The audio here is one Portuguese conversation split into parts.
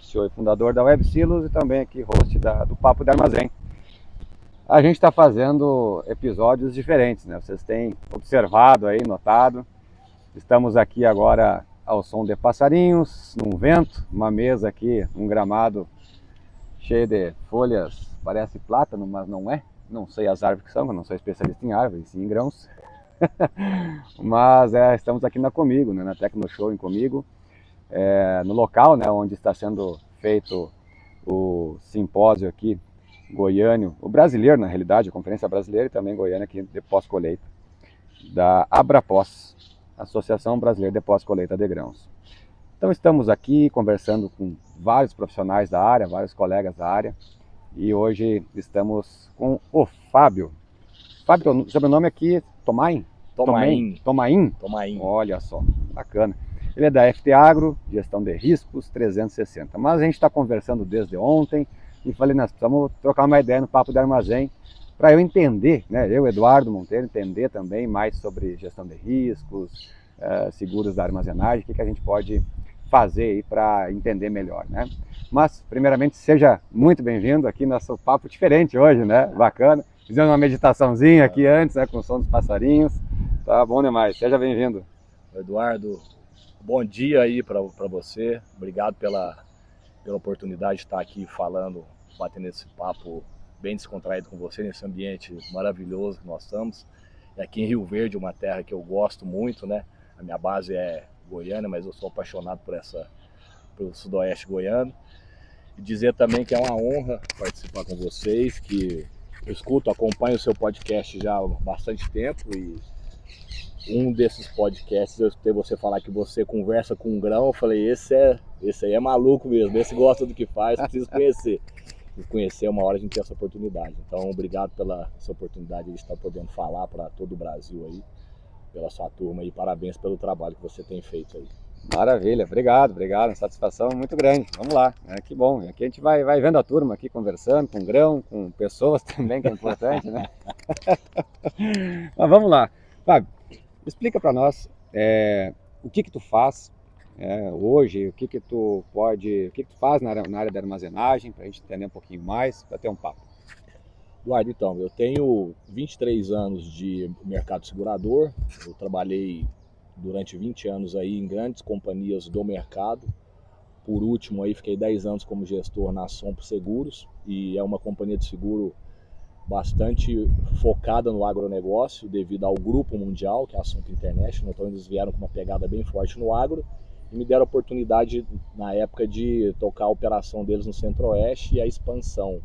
CEO e fundador da Web Silos e também aqui host do Papo de Armazém. A gente está fazendo episódios diferentes, né? Vocês têm observado aí, notado. Estamos aqui agora ao som de passarinhos, num vento, uma mesa aqui, um gramado cheio de folhas, parece plátano, mas não é. Não sei as árvores que são, eu não sou especialista em árvores, sim em grãos. Mas estamos aqui na Comigo, né? Na Tecnoshow em Comigo. No local, né, onde está sendo feito o simpósio aqui, goiano, o brasileiro na realidade, a conferência brasileira e também goiana aqui de pós-colheita, da Abrapós, Associação Brasileira de Pós-Colheita de Grãos. Então estamos aqui conversando com vários profissionais da área, vários colegas da área, e hoje estamos com o Fábio. Fábio, o sobrenome aqui, Tomain? Tomain? Olha só, bacana. Ele é da FT Agro, Gestão de Riscos 360. Mas a gente está conversando desde ontem e falei, nós precisamos trocar uma ideia no Papo de Armazém para eu entender, né, eu, Eduardo Monteiro, entender também mais sobre gestão de riscos, seguros da armazenagem, o que a gente pode fazer aí para entender melhor, né? Mas, primeiramente, seja muito bem-vindo aqui no nosso papo diferente hoje, né? Bacana. Fizemos uma meditaçãozinha aqui antes, né, com o som dos passarinhos. Tá bom demais. Seja bem-vindo. Eduardo, bom dia aí para você, obrigado pela oportunidade de estar aqui falando, batendo esse papo bem descontraído com você, nesse ambiente maravilhoso que nós estamos. E aqui em Rio Verde, uma terra que eu gosto muito, né? A minha base é Goiânia, mas eu sou apaixonado pelo sudoeste goiano. E dizer também que é uma honra participar com vocês, que eu acompanho o seu podcast já há bastante tempo e um desses podcasts eu escutei você falar que você conversa com um grão. Eu falei, esse aí é maluco mesmo, esse gosta do que faz, preciso conhecer. E conhecer uma hora a gente tem essa oportunidade. Então, obrigado pela essa oportunidade de estar podendo falar para todo o Brasil aí, pela sua turma e parabéns pelo trabalho que você tem feito aí. Maravilha, obrigado, uma satisfação muito grande. Vamos lá, que bom. Aqui a gente vai vendo a turma aqui conversando com grão, com pessoas também, que é importante, né? Mas vamos lá. Fábio, explica para nós o que tu faz hoje, o que tu faz na área da armazenagem, para a gente entender um pouquinho mais, para ter um papo. Eduardo, então, eu tenho 23 anos de mercado segurador, eu trabalhei durante 20 anos aí em grandes companhias do mercado. Por último, aí fiquei 10 anos como gestor na Sompo Seguros, e é uma companhia de seguro bastante focada no agronegócio devido ao grupo mundial, que é a Sompo International. Então eles vieram com uma pegada bem forte no agro e me deram a oportunidade na época de tocar a operação deles no Centro-Oeste e a expansão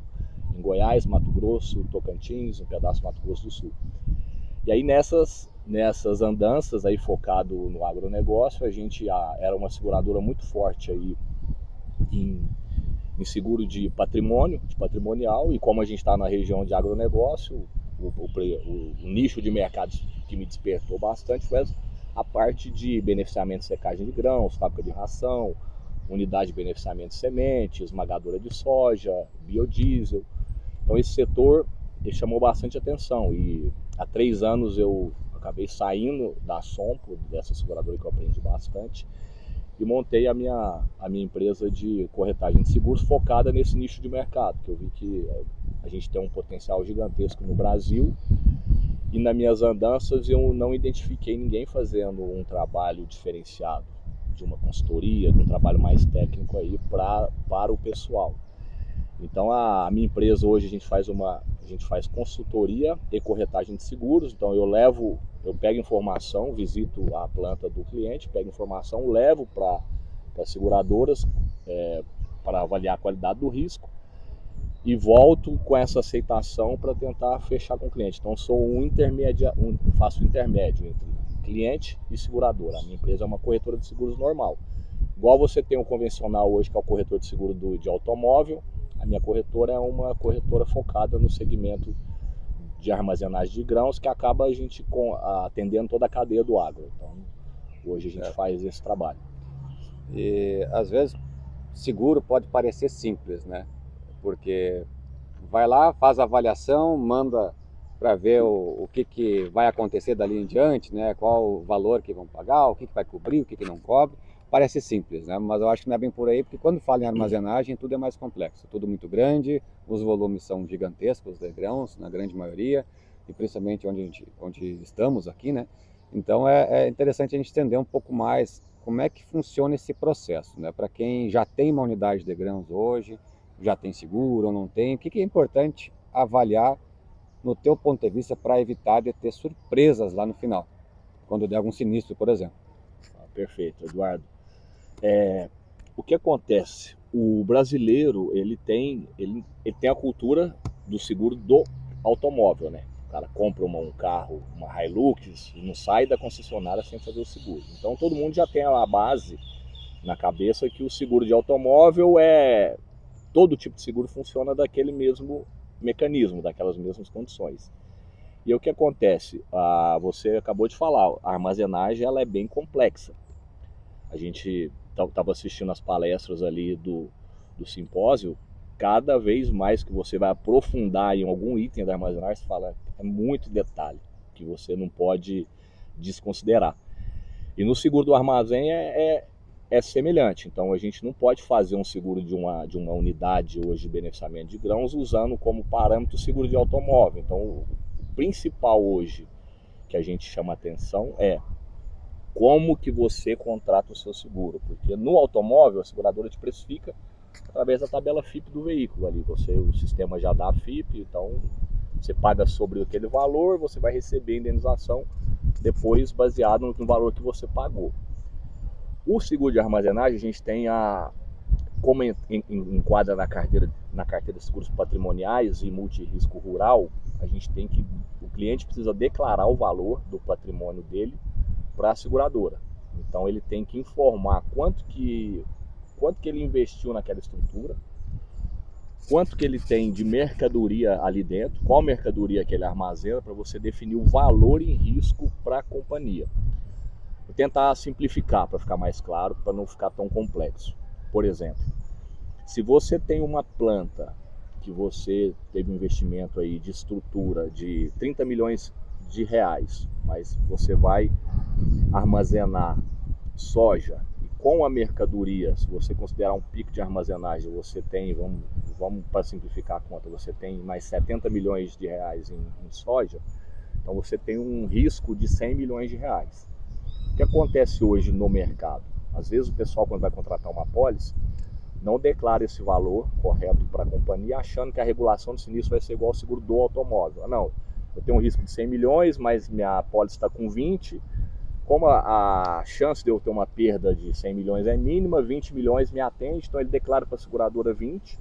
em Goiás, Mato Grosso, Tocantins, um pedaço do Mato Grosso do Sul. E aí nessas andanças aí focado no agronegócio, a gente era uma seguradora muito forte aí em seguro de patrimônio, de patrimonial, e como a gente está na região de agronegócio, o nicho de mercado que me despertou bastante foi a parte de beneficiamento de secagem de grãos, fábrica de ração, unidade de beneficiamento de semente, esmagadora de soja, biodiesel. Então esse setor chamou bastante atenção e há 3 anos eu acabei saindo da Sompo, dessa seguradora que eu aprendi bastante, e montei a minha empresa de corretagem de seguros focada nesse nicho de mercado, que eu vi que a gente tem um potencial gigantesco no Brasil, e nas minhas andanças eu não identifiquei ninguém fazendo um trabalho diferenciado, de uma consultoria, de um trabalho mais técnico aí para o pessoal. Então a minha empresa hoje a gente faz consultoria e corretagem de seguros. Então eu pego informação, visito a planta do cliente, pego informação, levo para seguradoras para avaliar a qualidade do risco e volto com essa aceitação para tentar fechar com o cliente. Então eu sou faço o intermédio entre cliente e seguradora. A minha empresa é uma corretora de seguros normal. Igual você tem um convencional hoje, que é o corretor de seguro de automóvel, a minha corretora é uma corretora focada no segmento de armazenagem de grãos, que acaba a gente atendendo toda a cadeia do agro. Então, hoje a gente faz esse trabalho. E, às vezes, seguro pode parecer simples, né? Porque vai lá, faz a avaliação, manda para ver o que vai acontecer dali em diante, né? Qual o valor que vão pagar, o que vai cobrir, o que não cobre. Parece simples, né? Mas eu acho que não é bem por aí, porque quando fala em armazenagem, tudo é mais complexo, tudo muito grande, os volumes são gigantescos de grãos, na grande maioria, e principalmente onde estamos aqui, né? Então é interessante a gente entender um pouco mais como é que funciona esse processo, né? Para quem já tem uma unidade de grãos hoje, já tem seguro ou não tem, o que é importante avaliar no teu ponto de vista para evitar de ter surpresas lá no final, quando der algum sinistro, por exemplo. Perfeito, Eduardo. O que acontece? O brasileiro ele tem a cultura do seguro do automóvel, né? O cara compra um carro, uma Hilux, e não sai da concessionária sem fazer o seguro. Então todo mundo já tem a base na cabeça que o seguro de automóvel todo tipo de seguro funciona daquele mesmo mecanismo, daquelas mesmas condições. E o que acontece? Você acabou de falar, a armazenagem ela é bem complexa. A gente estava assistindo as palestras ali do simpósio, cada vez mais que você vai aprofundar em algum item da armazenagem, você fala, é muito detalhe que você não pode desconsiderar. E no seguro do armazém é semelhante, então a gente não pode fazer um seguro de uma unidade hoje de beneficiamento de grãos usando como parâmetro o seguro de automóvel. Então o principal hoje que a gente chama atenção é como que você contrata o seu seguro, porque no automóvel a seguradora te precifica através da tabela FIP do veículo ali, o sistema já dá a FIP, então você paga sobre aquele valor, você vai receber a indenização depois baseado no valor que você pagou. O seguro de armazenagem a gente tem como enquadra na carteira de seguros patrimoniais e multirrisco rural, a gente tem que o cliente precisa declarar o valor do patrimônio dele para a seguradora. Então ele tem que informar quanto que ele investiu naquela estrutura, quanto que ele tem de mercadoria ali dentro, qual mercadoria que ele armazena, para você definir o valor em risco para a companhia. Vou tentar simplificar para ficar mais claro, para não ficar tão complexo. Por exemplo, se você tem uma planta que você teve um investimento aí de estrutura de 30 milhões de reais, mas você vai armazenar soja e com a mercadoria, se você considerar um pico de armazenagem, você tem, vamos para simplificar a conta, você tem mais 70 milhões de reais em soja, então você tem um risco de 100 milhões de reais. O que acontece hoje no mercado? Às vezes o pessoal, quando vai contratar uma apólice, não declara esse valor correto para a companhia, achando que a regulação do sinistro vai ser igual ao seguro do automóvel. Não, eu tenho um risco de 100 milhões, mas minha apólice está com 20, como a chance de eu ter uma perda de 100 milhões é mínima, 20 milhões me atende, então ele declara para a seguradora 20,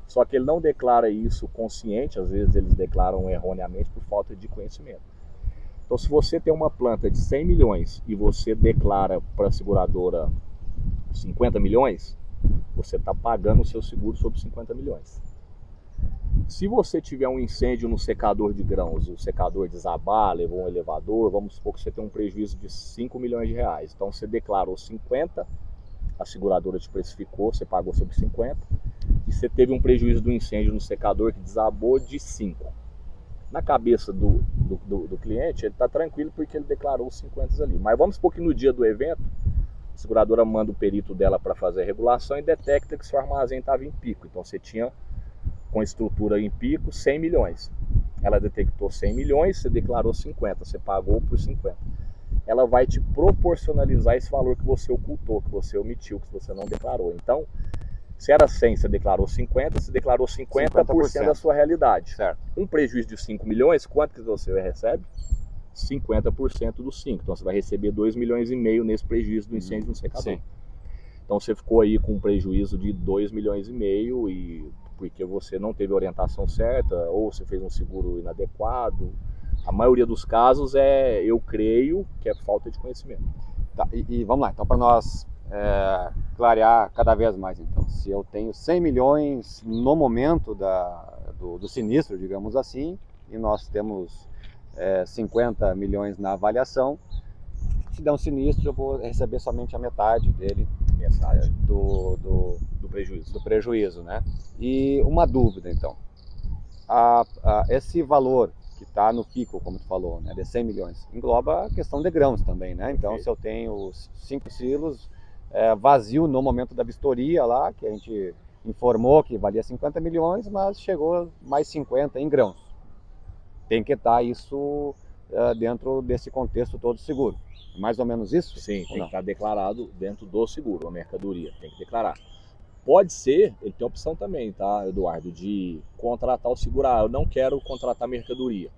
só que ele não declara isso consciente, às vezes eles declaram erroneamente por falta de conhecimento. Então se você tem uma planta de 100 milhões e você declara para a seguradora 50 milhões, você está pagando o seu seguro sobre 50 milhões. Se você tiver um incêndio no secador de grãos, o secador desabar, levou um elevador, vamos supor que você tem um prejuízo de 5 milhões de reais. Então você declarou 50, a seguradora te precificou, você pagou sobre 50, e você teve um prejuízo do incêndio no secador que desabou de 5. Na cabeça do cliente, ele está tranquilo porque ele declarou os 50 ali. Mas vamos supor que no dia do evento, a seguradora manda o perito dela para fazer a regulação e detecta que seu armazém estava em pico. Então você tinha, com estrutura em pico, 100 milhões. Ela detectou 100 milhões, você declarou 50, você pagou por 50. Ela vai te proporcionalizar esse valor que você ocultou, que você omitiu, que você não declarou. Então, se era 100, você declarou 50, você declarou 50% da sua realidade. Certo. Um prejuízo de 5 milhões, quanto que você recebe? 50% dos 5. Então você vai receber 2,5 milhões nesse prejuízo do incêndio no secador. Sim. Então você ficou aí com um prejuízo de 2,5 milhões e porque você não teve a orientação certa ou você fez um seguro inadequado. A maioria dos casos eu creio que é falta de conhecimento. Tá, e vamos lá, então para nós clarear cada vez mais, então, se eu tenho 100 milhões no momento do sinistro, digamos assim, e nós temos 50 milhões na avaliação, se der um sinistro eu vou receber somente a metade dele, do prejuízo, né? E uma dúvida então, esse valor que está no pico, como tu falou, né, de 100 milhões, engloba a questão de grãos também, né? Então se eu tenho 5 silos, vazio no momento da vistoria lá, que a gente informou que valia 50 milhões, mas chegou mais 50 em grãos. Tem que estar isso dentro desse contexto todo seguro. Mais ou menos isso? Sim, tem que estar declarado dentro do seguro, a mercadoria, tem que declarar. Pode ser, ele tem a opção também, tá, Eduardo, de contratar o seguro. Eu não quero contratar mercadoria.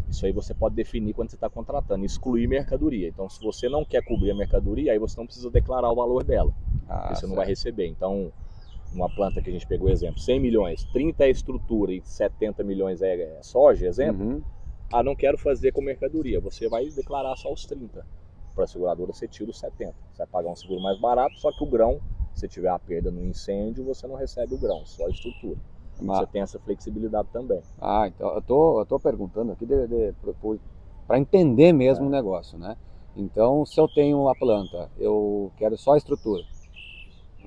Isso aí você pode definir quando você está contratando, excluir mercadoria. Então, se você não quer cobrir a mercadoria, aí você não precisa declarar o valor dela. Você não vai receber. Então, uma planta que a gente pegou exemplo, 100 milhões, 30 é estrutura e 70 milhões é soja, exemplo. Não quero fazer com mercadoria. Você vai declarar só os 30. Para a seguradora você tira os 70. Você vai pagar um seguro mais barato, só que o grão, se tiver a perda no incêndio, você não recebe o grão, só a estrutura. Você tem essa flexibilidade também. Então eu tô perguntando aqui para entender mesmo o negócio, né? Então, se eu tenho uma planta, eu quero só a estrutura,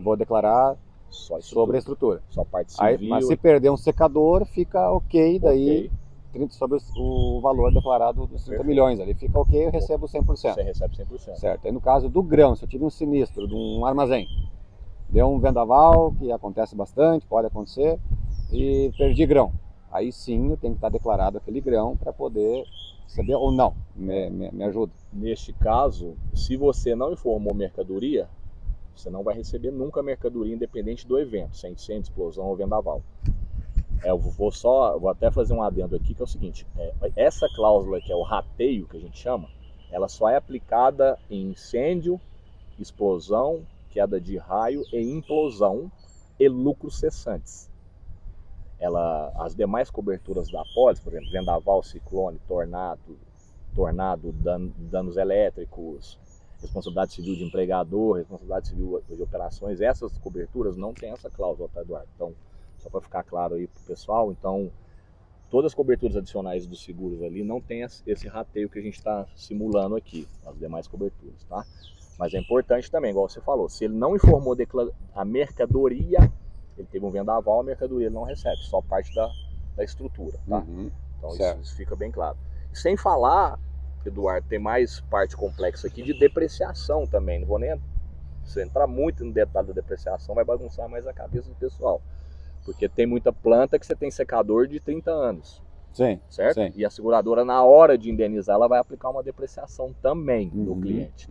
vou declarar só sobre a estrutura. Só parte civil. Mas se perder um secador, fica ok, daí 30 sobre o valor declarado dos 30 milhões, ali fica ok, eu recebo 100%. Você recebe 100%. Certo. Aí no caso do grão, se eu tive um sinistro de um armazém, deu um vendaval, que acontece bastante, pode acontecer, e perdi grão. Aí sim eu tenho que estar declarado aquele grão para poder receber ou não. Me ajuda. Neste caso, se você não informou mercadoria, você não vai receber nunca mercadoria independente do evento, sem incêndio, explosão ou vendaval. Eu vou até fazer um adendo aqui, que é o seguinte, essa cláusula que é o rateio, que a gente chama, ela só é aplicada em incêndio, explosão, queda de raio e implosão e lucros cessantes. As demais coberturas da apólice, por exemplo, vendaval, ciclone, tornado, danos elétricos, responsabilidade civil de empregador, responsabilidade civil de operações, essas coberturas não tem essa cláusula, tá, Eduardo? Então, só para ficar claro aí pro pessoal, então, todas as coberturas adicionais dos seguros ali não tem esse rateio que a gente está simulando aqui, as demais coberturas, tá? Mas é importante também, igual você falou, se ele não informou a mercadoria, ele teve um vendaval, a mercadoria ele não recebe, só parte da estrutura, tá? Então isso fica bem claro. E sem falar, Eduardo, tem mais parte complexa aqui de depreciação também, não vou nem entrar muito no detalhe da depreciação, vai bagunçar mais a cabeça do pessoal. Porque tem muita planta que você tem secador de 30 anos. Sim. Certo? Sim. E a seguradora, na hora de indenizar, ela vai aplicar uma depreciação também no cliente.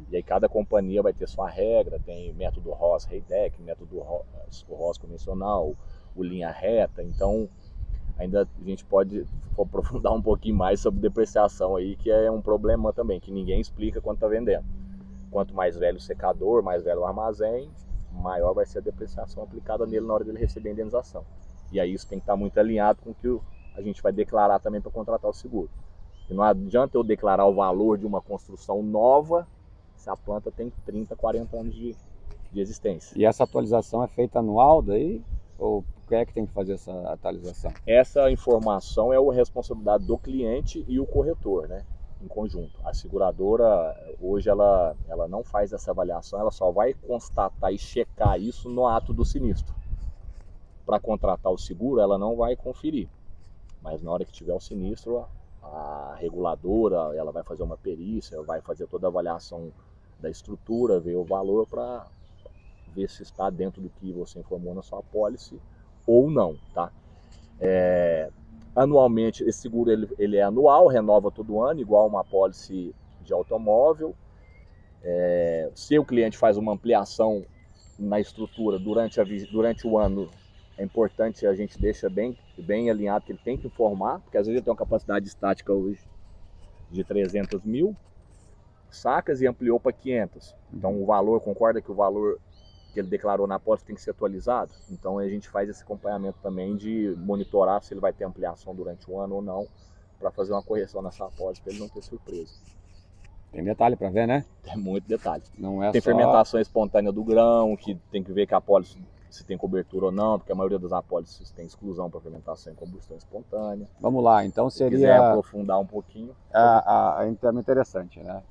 E aí cada companhia vai ter sua regra, tem método ROS Reitec, método ROS convencional, o linha reta. Então, ainda a gente pode aprofundar um pouquinho mais sobre depreciação aí, que é um problema também, que ninguém explica quando está vendendo. Quanto mais velho o secador, mais velho o armazém, maior vai ser a depreciação aplicada nele na hora dele receber a indenização. E aí isso tem que estar muito alinhado com o que a gente vai declarar também para contratar o seguro. E não adianta eu declarar o valor de uma construção nova se a planta tem 30, 40 anos de existência. E essa atualização é feita anual daí? Ou quem é que tem que fazer essa atualização? Essa informação é a responsabilidade do cliente e o corretor, né? Em conjunto. A seguradora, hoje, ela não faz essa avaliação, ela só vai constatar e checar isso no ato do sinistro. Para contratar o seguro, ela não vai conferir. Mas na hora que tiver o sinistro, a reguladora, ela vai fazer uma perícia, vai fazer toda a avaliação da estrutura, ver o valor para ver se está dentro do que você informou na sua apólice ou não, tá? Anualmente, esse seguro ele é anual, renova todo ano, igual uma apólice de automóvel. Se o cliente faz uma ampliação na estrutura durante o ano, é importante a gente deixa bem alinhado que ele tem que informar, porque às vezes ele tem uma capacidade estática hoje de 300 mil sacas e ampliou para 500. Então o valor, concorda que o valor que ele declarou na apólice tem que ser atualizado? Então a gente faz esse acompanhamento também de monitorar se ele vai ter ampliação durante o ano ou não, para fazer uma correção nessa apólice para ele não ter surpresa. Tem detalhe para ver, né? Tem muito detalhe. Não é tem só... fermentação espontânea do grão, que tem que ver que a apólice se tem cobertura ou não, porque a maioria das apólices tem exclusão para fermentação e combustão espontânea. Vamos lá, então seria... Se quiser aprofundar um pouquinho. É interessante, né?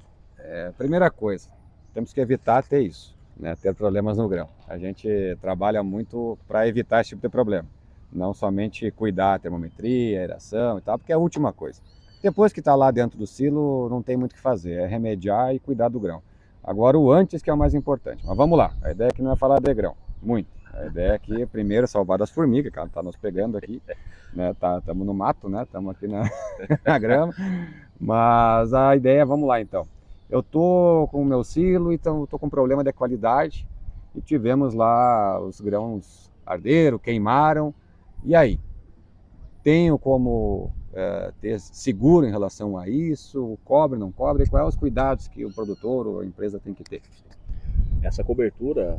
Primeira coisa, temos que evitar ter isso, né? Ter problemas no grão. A gente trabalha muito para evitar esse tipo de problema. Não somente cuidar da termometria, aeração e tal, porque é a última coisa. Depois que está lá dentro do silo, não tem muito o que fazer, é remediar e cuidar do grão. Agora o antes que é o mais importante. Mas vamos lá, a ideia aqui não é falar de grão, muito. A ideia aqui é primeiro salvar das formigas, que ela está nos pegando aqui, né? Estamos no mato, né? Estamos aqui na grama. Mas a ideia, vamos lá então. Eu tô com o meu silo, então estou com problema de qualidade e tivemos lá os grãos arderam, queimaram. E aí? Tenho como ter seguro em relação a isso? Cobre, não cobre? Quais são os cuidados que o produtor ou a empresa tem que ter? Essa cobertura,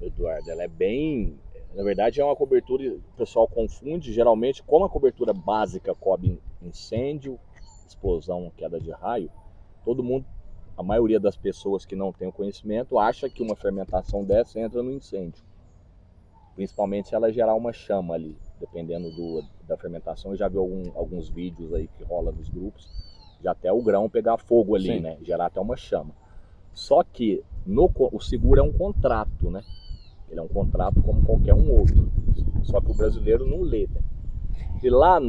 Eduardo, ela é bem... Na verdade é uma cobertura, o pessoal confunde, geralmente como a cobertura básica cobre incêndio, explosão, queda de raio, todo mundo, a maioria das pessoas que não tem o conhecimento acha que uma fermentação dessa entra no incêndio. Principalmente se ela gerar uma chama ali, dependendo da fermentação. Eu já vi alguns vídeos aí que rola nos grupos, já até o grão pegar fogo ali, sim, né? Gerar até uma chama. Só que o seguro é um contrato, né? Ele é um contrato como qualquer um outro. Só que o brasileiro não lê, né? E lá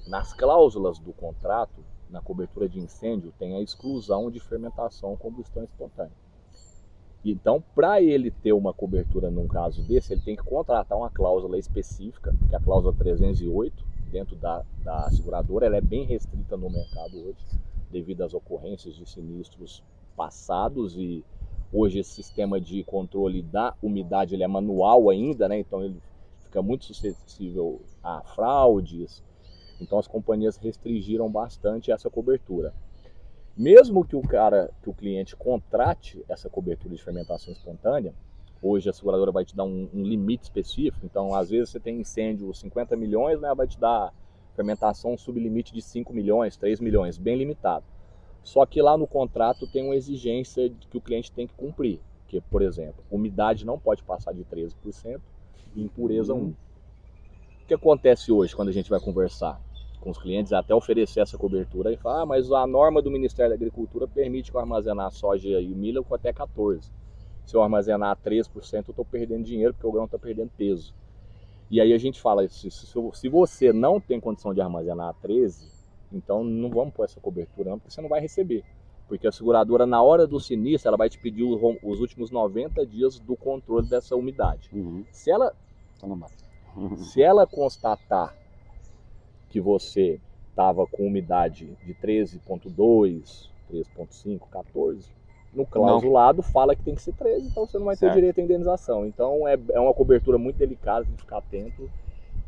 nas cláusulas do contrato, na cobertura de incêndio, tem a exclusão de fermentação ou combustão espontânea. Então, para ele ter uma cobertura num caso desse, ele tem que contratar uma cláusula específica, que é a cláusula 308, dentro da seguradora. Ela é bem restrita no mercado hoje, devido às ocorrências de sinistros passados, e hoje esse sistema de controle da umidade ele é manual ainda, né? Então ele fica muito suscetível a fraudes. Então as companhias restringiram bastante essa cobertura. Mesmo que o cliente contrate essa cobertura de fermentação espontânea, hoje a seguradora vai te dar um limite específico. Então, às vezes você tem incêndio 50 milhões, né, vai te dar fermentação sublimite de 5 milhões, 3 milhões, bem limitado. Só que lá no contrato tem uma exigência que o cliente tem que cumprir, que, por exemplo, umidade não pode passar de 13% e impureza 1%. O que acontece hoje quando a gente vai conversar com os clientes, até oferecer essa cobertura, e falar, mas a norma do Ministério da Agricultura permite que eu armazenar soja e milho com até 14%. Se eu armazenar 3%, eu estou perdendo dinheiro, porque o grão está perdendo peso. E aí a gente fala, se você não tem condição de armazenar 13%, então não vamos pôr essa cobertura não, porque você não vai receber. Porque a seguradora, na hora do sinistro, ela vai te pedir os últimos 90 dias do controle dessa umidade. Uhum. Se ela constatar que você estava com umidade de 13,2, 13,5, 14, no clausulado fala que tem que ser 13, então você não vai ter direito à indenização. Então é uma cobertura muito delicada, tem que ficar atento,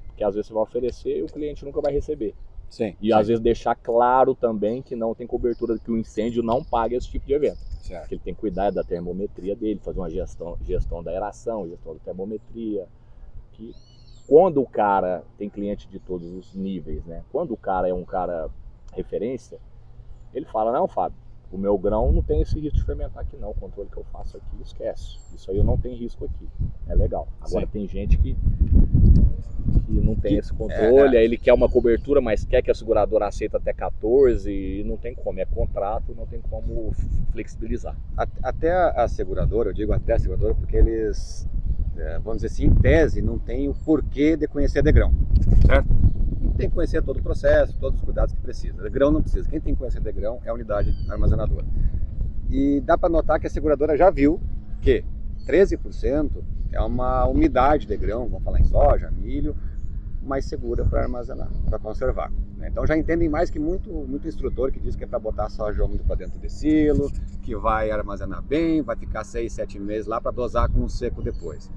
porque às vezes você vai oferecer e o cliente nunca vai receber. Sim, e às vezes deixar claro também que não tem cobertura, que o incêndio não paga esse tipo de evento. Certo. Que ele tem que cuidar da termometria dele, fazer uma gestão da aeração, gestão da termometria, que... Quando o cara tem cliente de todos os níveis, né? Quando o cara é um cara referência, ele fala, não, Fábio, o meu grão não tem esse risco de fermentar aqui não, o controle que eu faço aqui, esquece. Isso aí eu não tenho risco aqui, é legal. Agora, sim, tem gente que não tem esse controle, aí ele quer uma cobertura, mas quer que a seguradora aceita até 14, e não tem como, é contrato, não tem como flexibilizar. Até a seguradora, eu digo até a seguradora, porque eles... vamos dizer assim, em tese, não tem o porquê de conhecer de grão, certo? Tem que conhecer todo o processo, todos os cuidados que precisa. De grão não precisa. Quem tem que conhecer de grão é a unidade armazenadora. E dá para notar que a seguradora já viu que 13% é uma umidade de grão, vamos falar em soja, milho, mais segura para armazenar, para conservar. Então já entendem mais que muito instrutor que diz que é para botar soja muito para dentro de silo, que vai armazenar bem, vai ficar 6, 7 meses lá para dosar com o seco depois.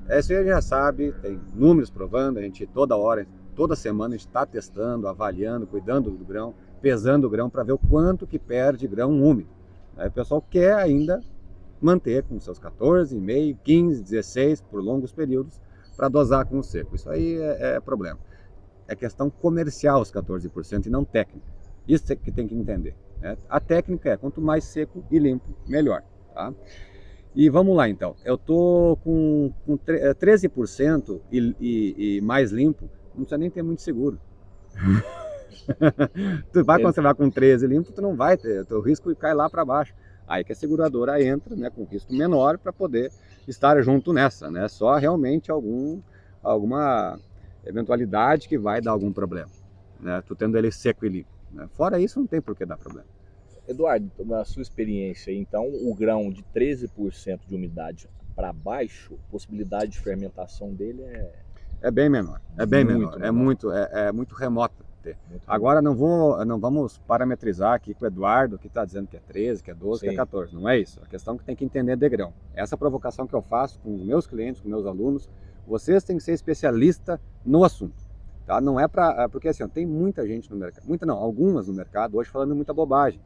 Isso aí a gente já sabe, tem números provando, a gente toda hora, toda semana a gente está testando, avaliando, cuidando do grão, pesando o grão para ver o quanto que perde grão úmido. Aí o pessoal quer ainda manter com seus 14,5, 15, 16 por longos períodos para dosar com o seco. Isso aí é problema. É questão comercial os 14% e não técnica. Isso é que tem que entender, né? A técnica é quanto mais seco e limpo, melhor. Tá? E vamos lá então. Eu estou com 13% e mais limpo, não precisa nem ter muito seguro. Tu vai conservar com 13 limpo, tu não vai ter, o risco cai lá para baixo. Aí que a seguradora entra, né, com risco menor para poder estar junto nessa, né? Só realmente alguma eventualidade que vai dar algum problema, né? Tu tendo ele seco e limpo, né? Fora isso não tem por que dar problema. Eduardo, na sua experiência, então, o grão de 13% de umidade para baixo, a possibilidade de fermentação dele é bem menor. É bem menor. É muito remota. Agora não vamos parametrizar aqui com o Eduardo, que está dizendo que é 13, que é 12, que é 14. Não é isso. A questão que tem que entender de grão. Essa provocação que eu faço com meus clientes, com meus alunos, vocês têm que ser especialista no assunto. Tá? Não é para... Porque assim, tem muita gente no mercado, algumas no mercado hoje falando muita bobagem,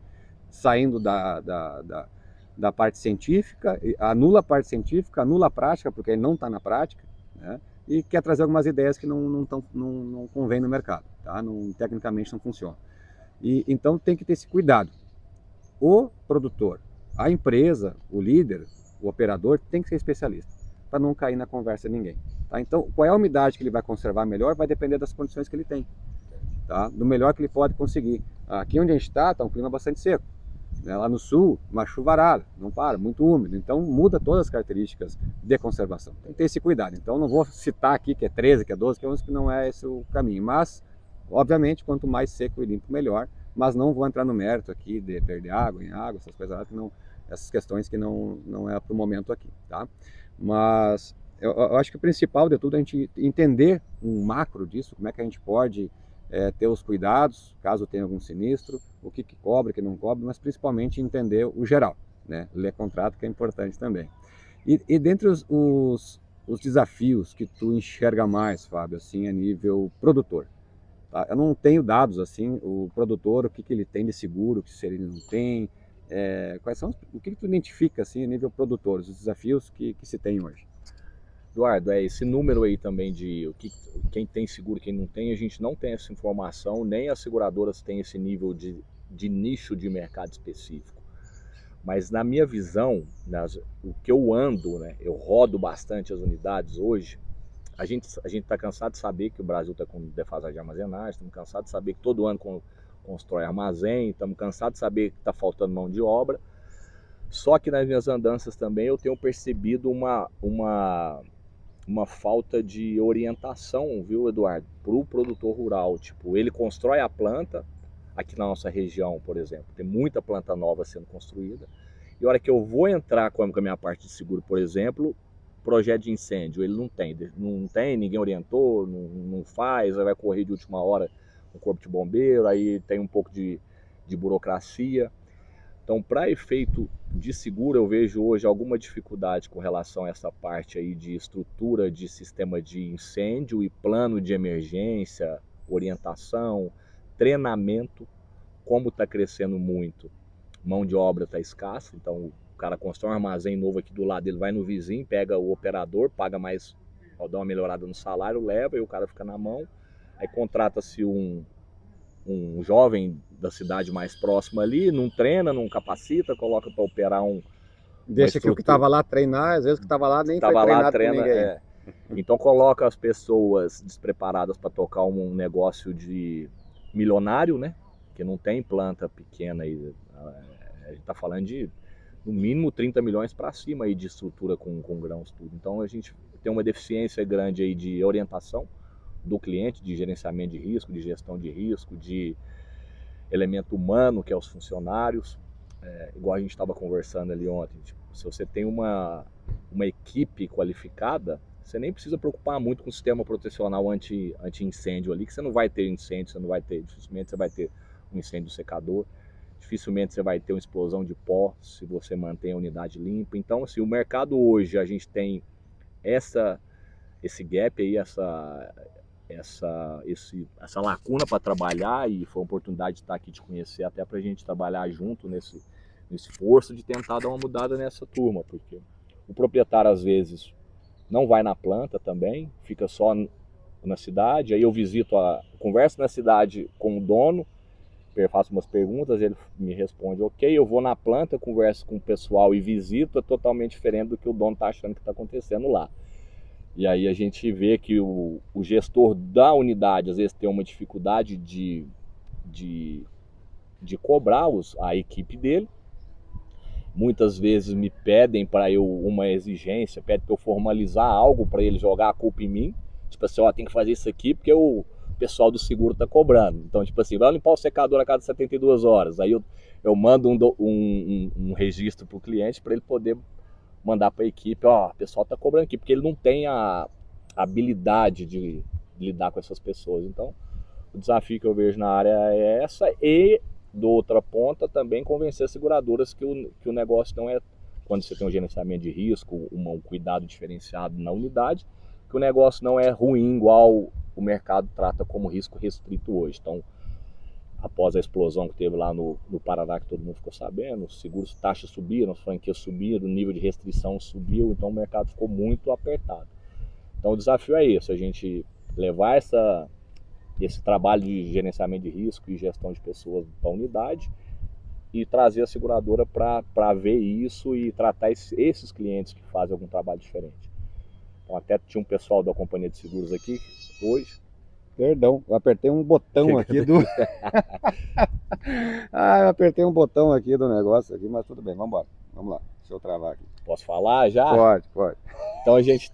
saindo da parte científica, anula a parte científica, anula a prática, porque ele não está na prática, né? E quer trazer algumas ideias que não convém no mercado, tá? Tecnicamente não funciona. Então tem que ter esse cuidado. O produtor, a empresa, o líder, o operador tem que ser especialista, para não cair na conversa de ninguém. Tá? Então, qual é a umidade que ele vai conservar melhor vai depender das condições que ele tem, tá? Do melhor que ele pode conseguir. Aqui onde a gente está um clima bastante seco. Lá no sul, uma chuvarada, não para, muito úmido, então muda todas as características de conservação. Tem que ter esse cuidado. Então não vou citar aqui que é 13, que é 12, que é 11, que não é esse o caminho. Mas, obviamente, quanto mais seco e limpo, melhor. Mas não vou entrar no mérito aqui de perder água em água, essas coisas lá, essas questões que não é para o momento aqui, tá? Mas eu acho que o principal de tudo é a gente entender um macro disso, como é que a gente pode ter os cuidados, caso tenha algum sinistro, o que cobre, o que não cobre, mas principalmente entender o geral, né? Ler contrato, que é importante também. E dentre os desafios que tu enxerga mais, Fábio, assim, a nível produtor, tá? Eu não tenho dados, assim, o produtor, o que ele tem de seguro, o que ele não tem, quais são, o que tu identifica, assim, a nível produtor, os desafios que se tem hoje? Eduardo, esse número aí também de quem tem seguro, quem não tem, a gente não tem essa informação, nem as seguradoras têm esse nível de nicho de mercado específico. Mas na minha visão, o que eu ando, né, eu rodo bastante as unidades hoje, a gente está cansado de saber que o Brasil está com defasagem de armazenagem, estamos cansados de saber que todo ano constrói armazém, estamos cansados de saber que está faltando mão de obra. Só que nas minhas andanças também eu tenho percebido uma falta de orientação, viu, Eduardo, para o produtor rural. Tipo, ele constrói a planta, aqui na nossa região, por exemplo, tem muita planta nova sendo construída, e a hora que eu vou entrar com a minha parte de seguro, por exemplo, projeto de incêndio, ele não tem, ninguém orientou, não faz, aí vai correr de última hora um corpo de bombeiro, aí tem um pouco de burocracia. Então, para efeito de seguro, eu vejo hoje alguma dificuldade com relação a essa parte aí de estrutura de sistema de incêndio e plano de emergência, orientação, treinamento. Como está crescendo muito, mão de obra está escassa, então o cara constrói um armazém novo aqui do lado, ele vai no vizinho, pega o operador, paga mais, dá uma melhorada no salário, leva e o cara fica na mão, aí contrata-se um jovem da cidade mais próxima ali, não treina, não capacita, coloca para operar deixa que o que estava lá treinar, às vezes o que estava lá nem foi treinado por ninguém. Então coloca as pessoas despreparadas para tocar um negócio de milionário, né? Que não tem planta pequena aí. A gente está falando de no mínimo 30 milhões para cima aí de estrutura com grãos tudo. Então a gente tem uma deficiência grande aí de orientação do cliente, de gerenciamento de risco, de gestão de risco, de elemento humano, que é os funcionários. Igual a gente estava conversando ali ontem, tipo, se você tem uma equipe qualificada, você nem precisa preocupar muito com o sistema protecional anti-incêndio ali, que você não vai ter incêndio, dificilmente você vai ter um incêndio secador, dificilmente você vai ter uma explosão de pó se você mantém a unidade limpa. Então, assim, o mercado hoje, a gente tem esse gap aí, essa lacuna para trabalhar, e foi uma oportunidade de estar aqui te conhecer, até para a gente trabalhar junto no esforço de tentar dar uma mudada nessa turma, porque o proprietário às vezes não vai na planta também, fica só na cidade, aí eu converso na cidade com o dono, faço umas perguntas, ele me responde ok, eu vou na planta, converso com o pessoal e visito, é totalmente diferente do que o dono está achando que está acontecendo lá. E aí a gente vê que o gestor da unidade às vezes tem uma dificuldade de cobrar a equipe dele. Muitas vezes me pedem para eu uma exigência, pedem para eu formalizar algo para ele jogar a culpa em mim. Tipo assim, tem que fazer isso aqui porque o o pessoal do seguro tá cobrando. Então, tipo assim, vai limpar o secador a cada 72 horas. Aí eu mando um registro pro cliente para ele poder mandar para a equipe, ó, o pessoal tá cobrando aqui, porque ele não tem a habilidade de lidar com essas pessoas. Então, o desafio que eu vejo na área é essa, e do outra ponta também convencer as seguradoras que o negócio não é, quando você tem um gerenciamento de risco, um cuidado diferenciado na unidade, que o negócio não é ruim igual o mercado trata como risco restrito hoje. Então, após a explosão que teve lá no Paraná, que todo mundo ficou sabendo, os seguros, taxas subiram, as franquias subiram, o nível de restrição subiu, então o mercado ficou muito apertado. Então o desafio é esse, a gente levar esse trabalho de gerenciamento de risco e gestão de pessoas para a unidade e trazer a seguradora para ver isso e tratar esses clientes que fazem algum trabalho diferente. Então até tinha um pessoal da companhia de seguros aqui hoje. Perdão, eu apertei um botão aqui do... eu apertei um botão aqui do negócio aqui, mas tudo bem, vamos embora. Vamos lá, deixa eu travar aqui. Posso falar já? Pode. Então a gente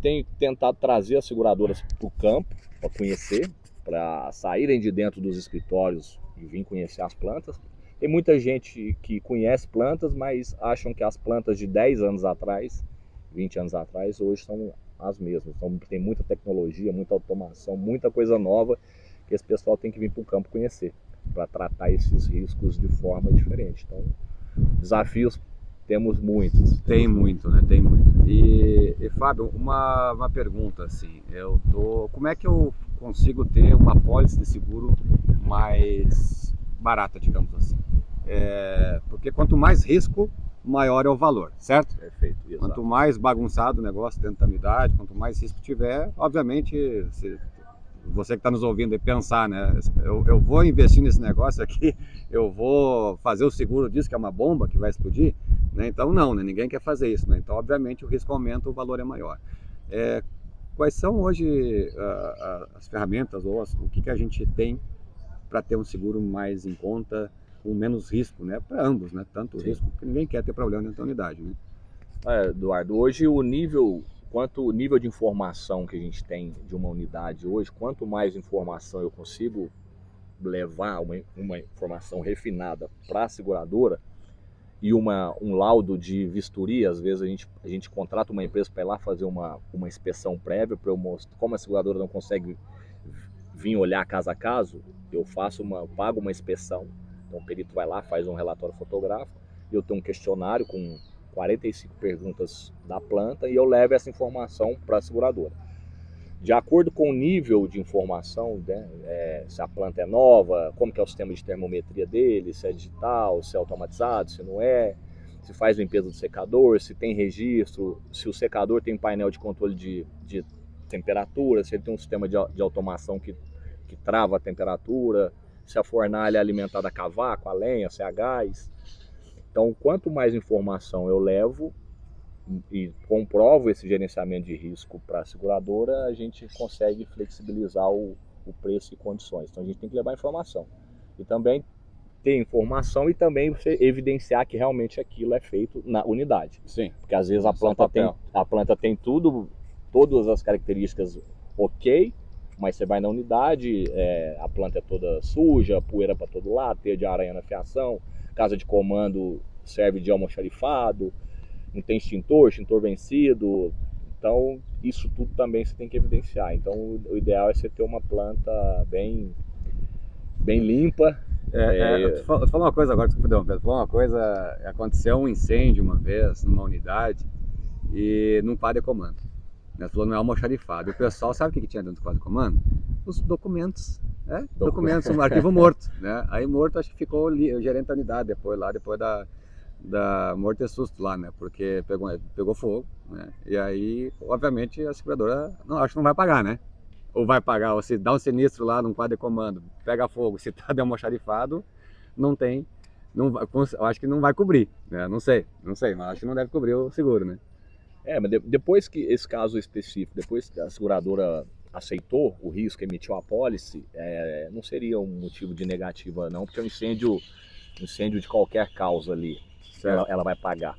tem tentado trazer as seguradoras para o campo, para conhecer, para saírem de dentro dos escritórios e vir conhecer as plantas. Tem muita gente que conhece plantas, mas acham que as plantas de 10 anos atrás, 20 anos atrás, hoje são as mesmas. Então tem muita tecnologia, muita automação, muita coisa nova que esse pessoal tem que vir para o campo conhecer, para tratar esses riscos de forma diferente. Então, desafios temos muitos. Tem muito, né? Tem muito. E Fábio, uma pergunta assim, como é que eu consigo ter uma apólice de seguro mais barata, digamos assim? Porque quanto mais risco, maior é o valor, certo? Perfeito. Exato. Quanto mais bagunçado o negócio dentro da unidade, quanto mais risco tiver, obviamente, você que está nos ouvindo e pensar, né? Eu vou investir nesse negócio aqui, eu vou fazer o seguro disso que é uma bomba que vai explodir, né? Então não, né? Ninguém quer fazer isso, né? Então obviamente o risco aumenta, o valor é maior. Quais são hoje as ferramentas ou o que a gente tem para ter um seguro mais em conta, com menos risco, né? Para ambos, né? Tanto o risco, porque ninguém quer ter problema dentro da unidade, né? Eduardo, hoje o nível de informação que a gente tem de uma unidade hoje, quanto mais informação eu consigo levar, uma informação refinada para a seguradora e um laudo de vistoria, às vezes a gente contrata uma empresa para ir lá fazer uma inspeção prévia para eu mostrar, como a seguradora não consegue vir olhar caso a caso, eu pago uma inspeção. Então o perito vai lá, faz um relatório fotográfico, e eu tenho um questionário com 45 perguntas da planta e eu levo essa informação para a seguradora. De acordo com o nível de informação, né, se a planta é nova, como que é o sistema de termometria dele, se é digital, se é automatizado, se não é, se faz limpeza do secador, se tem registro, se o secador tem painel de controle de temperatura, se ele tem um sistema de automação que trava a temperatura, se a fornalha é alimentada a cavaco, a lenha, se é a gás. Então, quanto mais informação eu levo e comprovo esse gerenciamento de risco para a seguradora, a gente consegue flexibilizar o preço e condições. Então, a gente tem que levar informação. E também ter informação e também você evidenciar que realmente aquilo é feito na unidade. Sim. Porque às vezes a planta tem todas as características ok, mas você vai na unidade, a planta é toda suja, poeira para todo lado, teia de aranha na fiação, casa de comando serve de almoxarifado, não tem extintor vencido. Então isso tudo também você tem que evidenciar. Então o ideal é você ter uma planta bem limpa. Eu vou falar uma coisa agora, aconteceu um incêndio uma vez numa unidade e num quadro de comando. Falou, não é almoxarifado. E o pessoal sabe o que tinha dentro do quadro de comando? Os documentos, documentos, um arquivo morto, né? Aí morto, acho que ficou o gerente da unidade depois da morte e susto lá, né? Porque pegou fogo, né? E aí, obviamente, a seguradora acho que não vai pagar, né? Ou vai pagar, ou se dá um sinistro lá num quadro de comando, pega fogo, se tá de almoxarifado, eu acho que não vai cobrir, né? Não sei, mas acho que não deve cobrir o seguro, né? Mas depois que esse caso específico, depois que a seguradora aceitou o risco, emitiu a apólice, não seria um motivo de negativa não, porque é um incêndio de qualquer causa ali, ela vai pagar.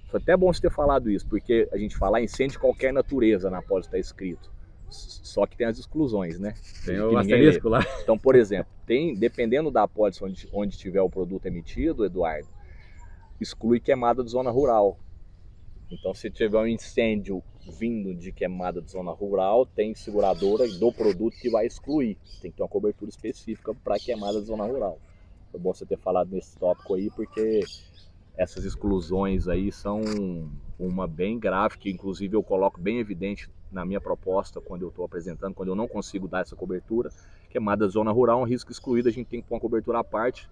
Foi até bom você ter falado isso, porque a gente fala incêndio de qualquer natureza na apólice está escrito. Só que tem as exclusões, né? Tem Que o ninguém asterisco lê. lá. Então, por exemplo, dependendo da apólice onde tiver o produto emitido, Eduardo, exclui queimada de zona rural. Então, se tiver um incêndio vindo de queimada de zona rural, tem seguradora do produto que vai excluir. Tem que ter uma cobertura específica para queimada de zona rural. Foi bom você ter falado nesse tópico aí, porque essas exclusões aí são uma bem grave, que inclusive eu coloco bem evidente na minha proposta quando eu estou apresentando, quando eu não consigo dar essa cobertura. Queimada de zona rural é um risco excluído, a gente tem que pôr uma cobertura à parte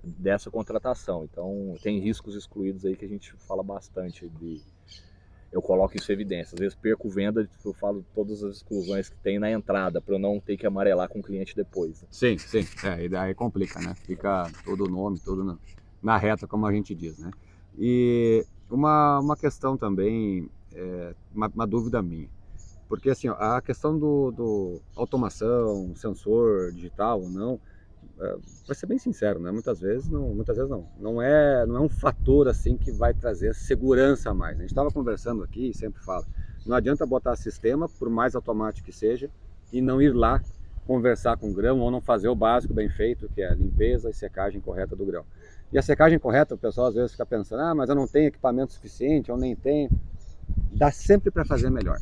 dessa contratação. Então tem riscos excluídos aí que a gente fala bastante eu coloco isso em evidência. Às vezes perco venda, eu falo todas as exclusões que tem na entrada, para eu não ter que amarelar com o cliente depois. Sim, sim. E daí complica, né? Fica todo o nome, tudo na reta, como a gente diz, né? E uma questão também, uma dúvida minha. Porque assim, ó, a questão do automação, sensor digital ou não, para ser bem sincero, né? Muitas vezes não é um fator assim que vai trazer segurança a mais. A gente estava conversando aqui e sempre fala, não adianta botar sistema, por mais automático que seja, e não ir lá conversar com o grão ou não fazer o básico bem feito, que é a limpeza e secagem correta do grão. E a secagem correta, o pessoal às vezes fica pensando, mas eu não tenho equipamento suficiente, eu nem tenho. Dá sempre para fazer melhor.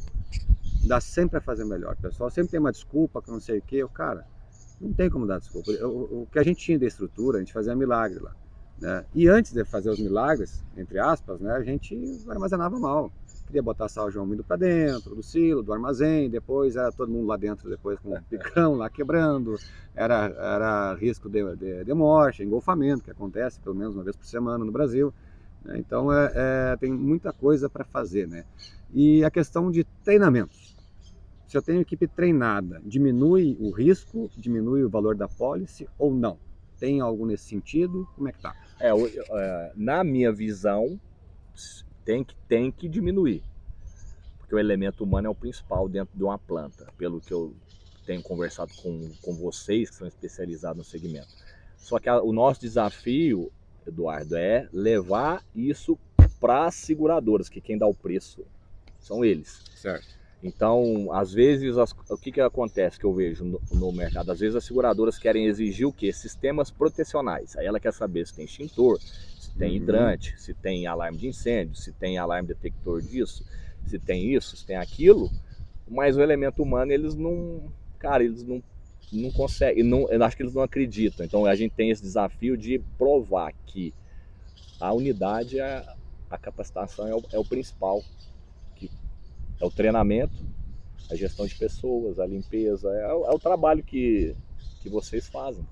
Dá sempre para fazer melhor. O pessoal sempre tem uma desculpa, que não sei o que, cara. Não tem como dar desculpa. O que a gente tinha de estrutura, a gente fazia milagre lá, né? E antes de fazer os milagres, entre aspas, né, a gente armazenava mal. Queria botar sal de amido para dentro do silo, do armazém, depois era todo mundo lá dentro, depois com o picão lá quebrando, era risco de morte, engolfamento, que acontece pelo menos uma vez por semana no Brasil. Então tem muita coisa para fazer, né? E a questão de treinamentos. Se eu tenho equipe treinada, diminui o risco, diminui o valor da pólice ou não? Tem algo nesse sentido? Como é que tá? Na minha visão, tem que diminuir. Porque o elemento humano é o principal dentro de uma planta, pelo que eu tenho conversado com vocês que são especializados no segmento. Só que o nosso desafio, Eduardo, é levar isso para as seguradoras, que quem dá o preço são eles. Certo. Então, às vezes, o que acontece que eu vejo no mercado? Às vezes as seguradoras querem exigir o quê? Sistemas protecionais. Aí ela quer saber se tem extintor, se tem hidrante, se tem alarme de incêndio, se tem alarme detector disso, se tem isso, se tem aquilo. Mas o elemento humano, eles não conseguem, eu acho que eles não acreditam. Então a gente tem esse desafio de provar que a unidade, a capacitação é o principal. É o treinamento, a gestão de pessoas, a limpeza, é o trabalho que vocês fazem.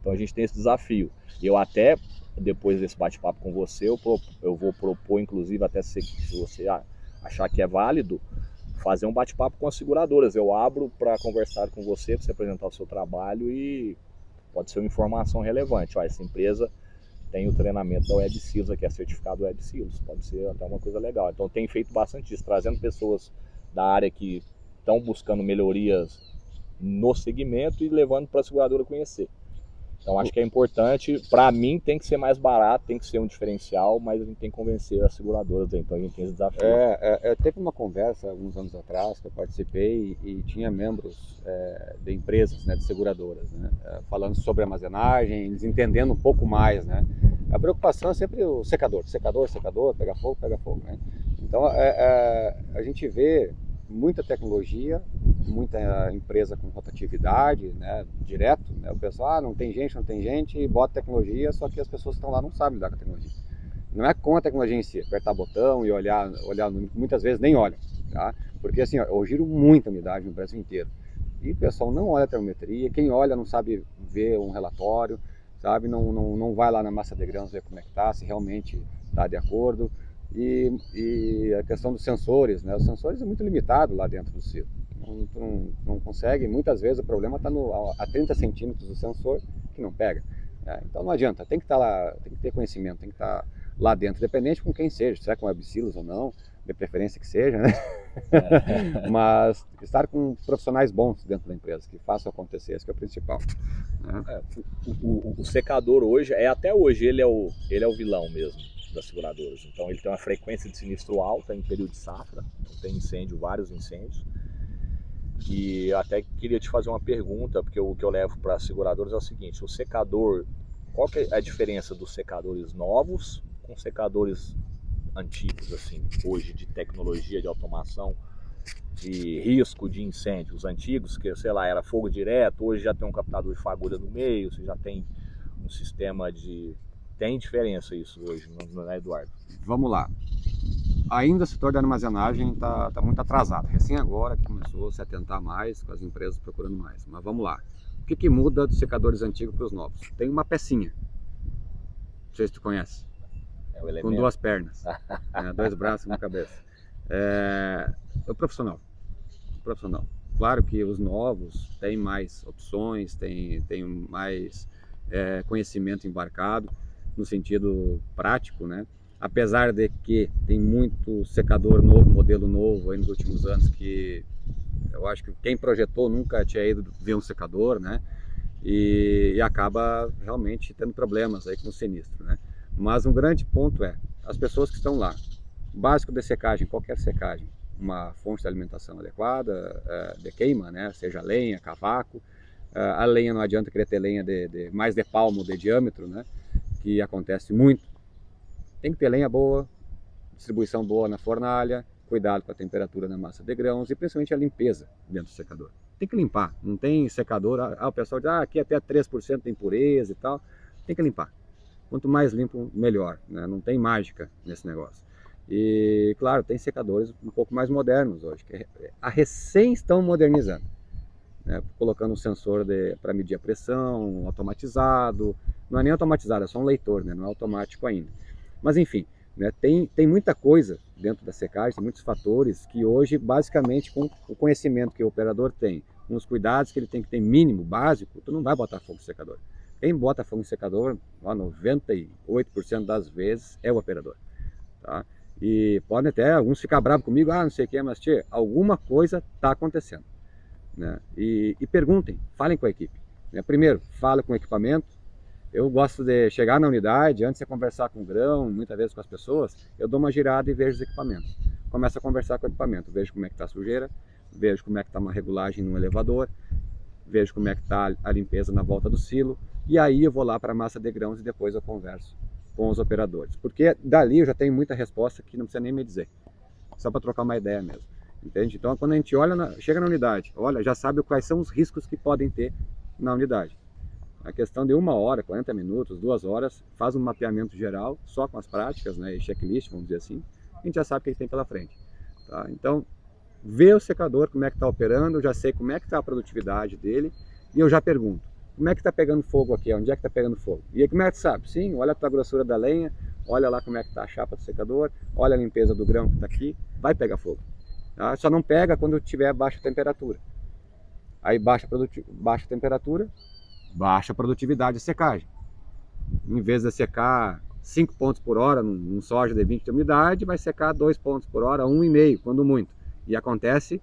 Então a gente tem esse desafio. E eu até, depois desse bate-papo com você, eu vou propor, inclusive, até se você achar que é válido, fazer um bate-papo com as seguradoras. Eu abro para conversar com você, para você apresentar o seu trabalho e pode ser uma informação relevante. Essa empresa tem o treinamento da Web Silos, que é certificado Web Silos, pode ser até uma coisa legal. Então tem feito bastante isso, trazendo pessoas da área que estão buscando melhorias no segmento e levando para a seguradora conhecer. Então acho que é importante, para mim tem que ser mais barato, tem que ser um diferencial, mas a gente tem que convencer as seguradoras, então a gente tem esse desafio. Teve uma conversa alguns anos atrás que eu participei e tinha membros de empresas, né, de seguradoras, né, falando sobre armazenagem, eles entendendo um pouco mais, né. A preocupação é sempre o secador, pega fogo, né. Então a gente vê muita tecnologia, muita empresa com rotatividade, né, direto, né, o pessoal, não tem gente, e bota tecnologia, só que as pessoas que estão lá não sabem lidar com a tecnologia. Não é com a tecnologia em si, apertar botão e olhar muitas vezes nem olham, tá? Porque assim, eu giro muita unidade no Brasil inteiro, e o pessoal não olha a termometria, quem olha não sabe ver um relatório, sabe, não vai lá na massa de grãos ver como é que tá, se realmente está de acordo. E a questão dos sensores, né? Os sensores é muito limitado lá dentro do silo. Não consegue, muitas vezes o problema está a 30 centímetros do sensor que não pega. Então não adianta, tem que estar lá, tem que ter conhecimento, tem que estar lá dentro, independente com quem seja, se é com Web Silos ou não, de preferência que seja, né? Mas estar com profissionais bons dentro da empresa, que façam acontecer, isso que é o principal. Né? O secador hoje, até hoje, ele é o vilão mesmo das seguradoras. Então ele tem uma frequência de sinistro alta em período de safra, então tem incêndio, vários incêndios. E até queria te fazer uma pergunta, porque o que eu levo para as seguradoras é o seguinte: o secador, qual que é a diferença dos secadores novos com secadores antigos, assim, hoje, de tecnologia, de automação, de risco de incêndios antigos, que, sei lá, era fogo direto, hoje já tem um captador de fagulha no meio, você já tem um sistema de... Tem diferença isso hoje, não é, Eduardo? Vamos lá. Ainda o setor da armazenagem está muito atrasado. Recém agora que começou a se atentar mais, com as empresas procurando mais. Mas vamos lá. O que muda dos secadores antigos para os novos? Tem uma pecinha. Não sei se tu conhece. É o elemento. Com duas pernas. Dois braços e uma cabeça. É o profissional. Claro que os novos têm mais opções, têm mais conhecimento embarcado, no sentido prático, né? Apesar de que tem muito secador novo, modelo novo aí nos últimos anos, que eu acho que quem projetou nunca tinha ido ver um secador, né? E acaba realmente tendo problemas aí com o sinistro, né? Mas um grande ponto é, as pessoas que estão lá, básico de secagem, qualquer secagem, uma fonte de alimentação adequada, de queima, né? Seja lenha, cavaco. A lenha não adianta querer ter lenha mais de palmo de diâmetro, né? Que acontece muito. Tem que ter lenha boa, distribuição boa na fornalha, cuidado com a temperatura na massa de grãos e principalmente a limpeza dentro do secador. Tem que limpar, não tem secador, o pessoal diz, aqui até 3% de impureza e tal, tem que limpar. Quanto mais limpo, melhor, né? Não tem mágica nesse negócio. E claro, tem secadores um pouco mais modernos hoje, que a recém estão modernizando, né? Colocando um sensor para medir a pressão, automatizado, não é nem automatizado, é só um leitor, né? Não é automático ainda. Mas enfim, né, tem muita coisa dentro da secagem, tem muitos fatores que hoje, basicamente, com o conhecimento que o operador tem, com os cuidados que ele tem que ter mínimo, básico, tu não vai botar fogo no secador. Quem bota fogo no secador, 98% das vezes, é o operador. Tá? E podem até alguns ficar bravos comigo, não sei o que, mas tchê, alguma coisa está acontecendo. Né? E perguntem, falem com a equipe. Né? Primeiro, fala com o equipamento. Eu gosto de chegar na unidade, antes de conversar com o grão, muitas vezes com as pessoas, eu dou uma girada e vejo os equipamentos. Começo a conversar com o equipamento, vejo como é que está a sujeira, vejo como é que está uma regulagem no elevador, vejo como é que está a limpeza na volta do silo, e aí eu vou lá para a massa de grãos e depois eu converso com os operadores. Porque dali eu já tenho muita resposta que não precisa nem me dizer, só para trocar uma ideia mesmo. Entende? Então quando a gente chega na unidade, olha, já sabe quais são os riscos que podem ter na unidade. A questão de 1 hora, 40 minutos, 2 horas, faz um mapeamento geral, só com as práticas, né, e checklist, vamos dizer assim, a gente já sabe o que tem pela frente. Tá? Então, vê o secador, como é que está operando, eu já sei como é que está a produtividade dele, e eu já pergunto, como é que está pegando fogo aqui, onde é que está pegando fogo? E aí como é que tu sabe? Sim, olha a grossura da lenha, olha lá como é que está a chapa do secador, olha a limpeza do grão que está aqui, vai pegar fogo. Tá? Só não pega quando tiver baixa temperatura. Aí baixa temperatura, baixa produtividade de secagem. Em vez de secar 5 pontos por hora num soja de 20 de umidade, vai secar 2 pontos por hora, 1,5, quando muito. E acontece,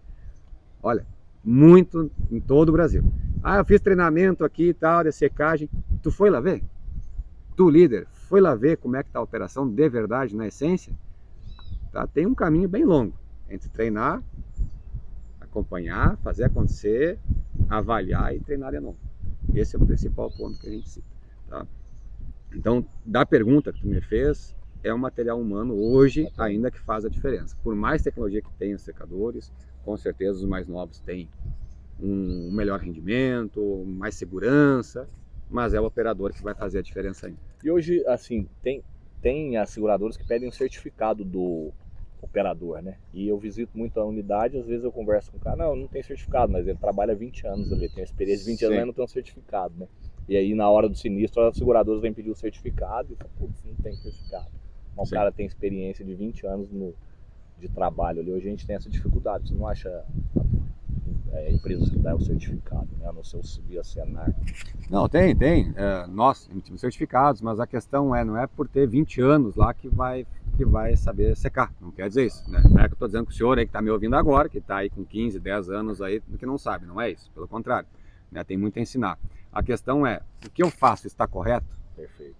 olha, muito em todo o Brasil. Eu fiz treinamento aqui e tal, de secagem. Tu foi lá ver? Tu, líder, foi lá ver como é que está a operação de verdade, na essência? Tá? Tem um caminho bem longo entre treinar, acompanhar, fazer acontecer, avaliar e treinar de novo. Esse é o principal ponto que a gente cita. Tá? Então, da pergunta que tu me fez, é o material humano hoje ainda que faz a diferença. Por mais tecnologia que tenha os secadores, com certeza os mais novos têm um melhor rendimento, mais segurança, mas é o operador que vai fazer a diferença ainda. E hoje, assim, tem as seguradoras que pedem um certificado do operador, né? E eu visito muito a unidade, às vezes eu converso com o cara, não tem certificado, mas ele trabalha 20 anos ali, tem experiência de 20 anos, mas não tem um certificado, né? E aí na hora do sinistro, as seguradoras vêm pedir o certificado e falam, putz, não tem certificado. Mas o cara tem experiência de 20 anos de trabalho ali, hoje a gente tem essa dificuldade, você não acha empresas que dão o certificado, né? A não ser via Senar. Não, tem. Nós emitimos certificados, mas a questão não é por ter 20 anos lá que vai saber secar, não quer dizer isso, né? Não é que eu estou dizendo que o senhor aí que está me ouvindo agora, que está aí com 15, 10 anos aí, que não sabe, não é isso, pelo contrário, né? Tem muito a ensinar. A questão é, o que eu faço está correto? Perfeito.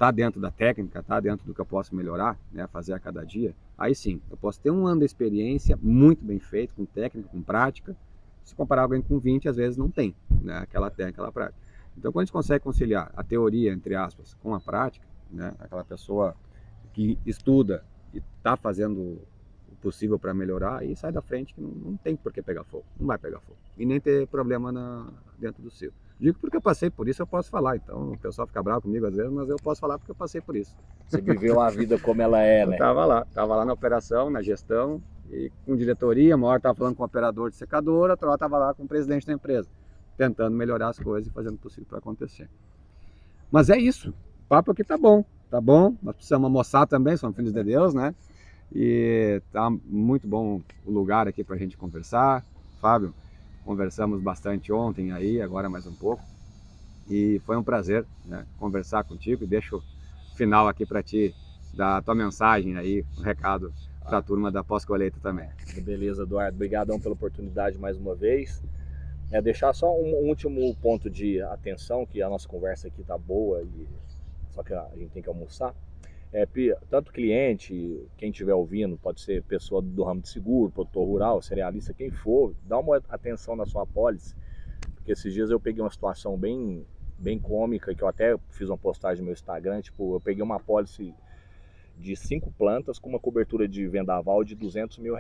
está dentro da técnica, está dentro do que eu posso melhorar, né, fazer a cada dia, aí sim, eu posso ter um ano de experiência muito bem feito, com técnica, com prática. Se comparar alguém com 20, às vezes não tem, né, aquela técnica, aquela prática. Então, quando a gente consegue conciliar a teoria, entre aspas, com a prática, né, aquela pessoa que estuda e está fazendo o possível para melhorar, aí sai da frente que não tem por que pegar fogo, não vai pegar fogo. E nem ter problema dentro do seu. Digo porque eu passei por isso, eu posso falar. Então o pessoal fica bravo comigo às vezes, mas eu posso falar porque eu passei por isso. Você viveu a vida como ela é, né? Eu tava lá na operação, na gestão, e com diretoria, uma hora estava falando com o operador de secadora, outra hora estava lá com o presidente da empresa, tentando melhorar as coisas e fazendo o possível para acontecer. Mas é isso, o papo aqui tá bom, nós precisamos almoçar também, somos filhos de Deus, né? E tá muito bom o lugar aqui para a gente conversar. Fábio, conversamos bastante ontem aí, agora mais um pouco, e foi um prazer, né, conversar contigo. E deixo o final aqui para ti, dar a tua mensagem aí, um recado para a turma da pós-colheita também. Beleza, Eduardo, obrigadão pela oportunidade mais uma vez. Deixar só um último ponto de atenção, que a nossa conversa aqui tá boa, só que a gente tem que almoçar. Tanto cliente, quem estiver ouvindo, pode ser pessoa do ramo de seguro, produtor rural, cerealista, quem for, dá uma atenção na sua apólice, porque esses dias eu peguei uma situação bem cômica, que eu até fiz uma postagem no meu Instagram, tipo, eu peguei uma apólice de 5 plantas com uma cobertura de vendaval de R$200 mil,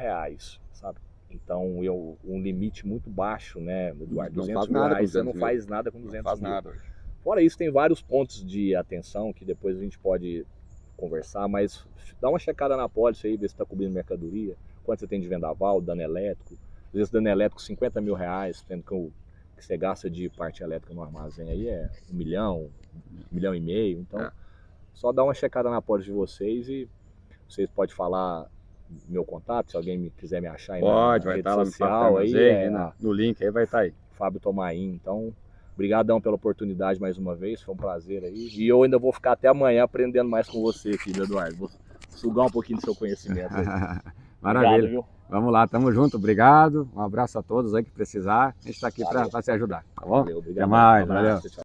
sabe? Então, um limite muito baixo, né, Eduardo? R$200, você não faz nada com 200 mil. Fora isso, tem vários pontos de atenção que depois a gente pode conversar, mas dá uma checada na apólice aí, ver se está cobrindo mercadoria, quanto você tem de vendaval, dano elétrico. Às vezes dano elétrico R$50 mil, sendo que o que você gasta de parte elétrica no armazém aí é 1 milhão, 1,5 milhão. Então, só dá uma checada na apólice de vocês e vocês podem falar meu contato, se alguém quiser me achar aí na rede estar lá social, no aí, no link aí vai estar aí. Fábio Tomain. Então, obrigadão pela oportunidade mais uma vez, foi um prazer aí. E eu ainda vou ficar até amanhã aprendendo mais com você aqui, Eduardo. Vou sugar um pouquinho do seu conhecimento aí. Maravilha. Obrigado, viu? Vamos lá, tamo junto, obrigado. Um abraço a todos aí que precisar. A gente está aqui para se ajudar, tá bom? Valeu, obrigado. Até mais, valeu. Tchau.